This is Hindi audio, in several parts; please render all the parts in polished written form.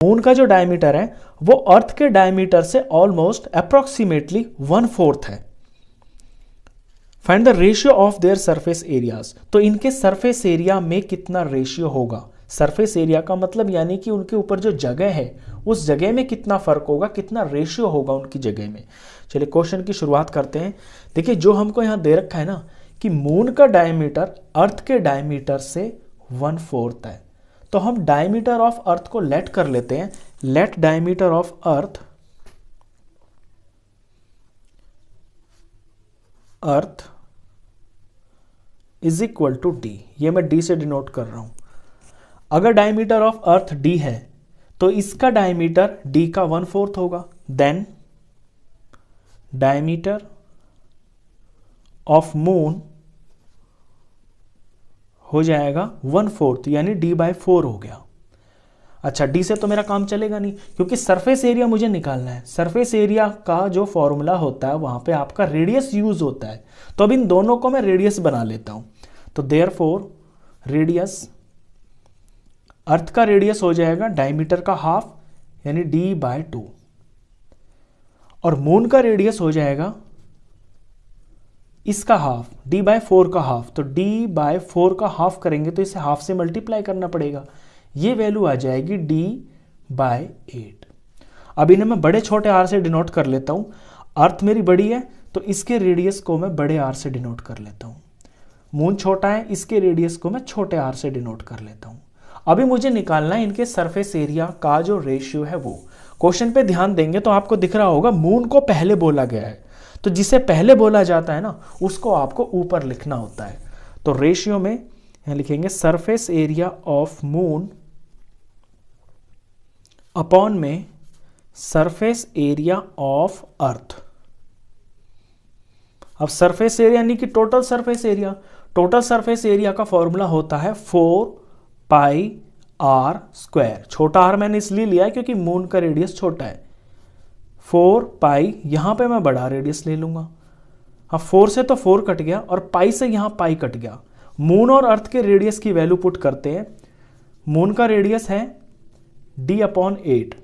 मून का जो डायमीटर है वो अर्थ के डायमीटर से ऑलमोस्ट अप्रोक्सीमेटली 1/4 है। Find the ratio of their surface areas, तो इनके सरफेस एरिया में कितना रेशियो होगा। सरफेस एरिया का मतलब यानी कि उनके ऊपर जो जगह है उस जगह में कितना फर्क होगा, कितना रेशियो होगा उनकी जगह में। चलिए क्वेश्चन की शुरुआत करते हैं। देखिए जो हमको यहां दे रखा है ना कि मून का डायमीटर अर्थ के डायमीटर से 1/4 है, तो हम डायमीटर ऑफ अर्थ को लेट कर लेते हैं। Let diameter of earth is equal to D. ये मैं डी से डिनोट कर रहा हूं। अगर डायमीटर ऑफ अर्थ डी है तो इसका डायमीटर डी का 1/4 होगा। देन डायमीटर ऑफ मून हो जाएगा 1/4 यानी d/4 हो गया। अच्छा डी से तो मेरा काम चलेगा नहीं क्योंकि सरफेस एरिया मुझे निकालना है। सरफेस एरिया का जो फॉर्मूला होता है वहां पे आपका रेडियस यूज होता है, तो अब इन दोनों को मैं रेडियस बना लेता हूं। तो देयरफॉर रेडियस, अर्थ का रेडियस हो जाएगा डायमीटर का हाफ यानी d/2 और मून का रेडियस हो जाएगा इसका हाफ, d/4 का हाफ। तो d/4 का हाफ करेंगे तो इसे हाफ से मल्टीप्लाई करना पड़ेगा। ये वैल्यू आ जाएगी d/8। अब इन्हें मैं बड़े छोटे r से डिनोट कर लेता हूं। अर्थ मेरी बड़ी है तो इसके रेडियस को मैं बड़े r से डिनोट कर लेता हूं। मून छोटा है, इसके रेडियस को मैं छोटे r से डिनोट कर लेता हूं। अभी मुझे निकालना है इनके सरफेस एरिया का जो रेशियो है वो। क्वेश्चन पे ध्यान देंगे तो आपको दिख रहा होगा मून को पहले बोला गया है, तो जिसे पहले बोला जाता है ना उसको आपको ऊपर लिखना होता है। तो रेशियो में यहां लिखेंगे surface area of moon upon में सरफेस एरिया ऑफ अर्थ। अब सरफेस एरिया यानी कि total surface area, total surface area का फॉर्मूला होता है 4πr²। छोटा r मैंने इसलिए लिया है क्योंकि मून का रेडियस छोटा है। 4π, यहां पे मैं बड़ा रेडियस ले लूंगा। हाँ 4 से तो 4 कट गया और पाई से यहां पाई कट गया। मून और अर्थ के रेडियस की वैल्यू पुट करते हैं। मून का रेडियस है d/8,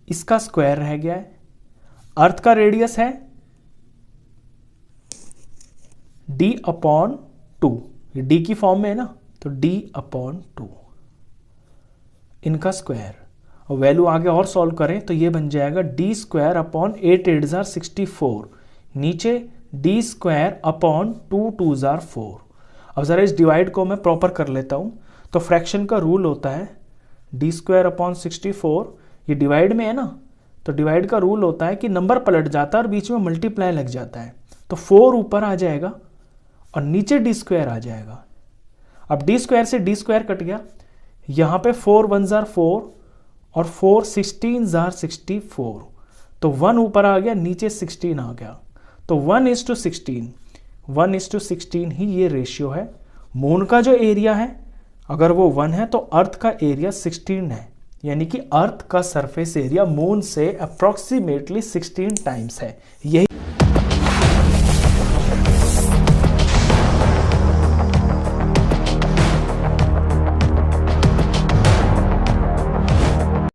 इसका स्क्वायर रह गया है। अर्थ का रेडियस है d/2, d की फॉर्म में है ना, तो d/2 इनका स्क्वायर। और वैल्यू आगे और सॉल्व करें तो ये बन जाएगा d²/8×8=64, नीचे d²/2×2=4। अब जरा इस डिवाइड को मैं प्रॉपर कर लेता हूं। तो फ्रैक्शन का रूल होता है d²/64, ये डिवाइड में है ना, तो डिवाइड का रूल होता है कि नंबर पलट जाता है और बीच में मल्टीप्लाई लग जाता है। तो 4 ऊपर आ जाएगा और नीचे d² आ जाएगा। अब d² से d² कट गया, यहां पे 4 1s are 4 और 4 16s are 64, तो 1 ऊपर आ गया, नीचे 16 आ गया। तो 1:16 ही ये रेशियो है। मून का जो एरिया है अगर वो 1 है तो अर्थ का एरिया 16 है, यानी कि अर्थ का सरफेस एरिया मून से अप्रोक्सीमेटली 16 टाइम्स है। यही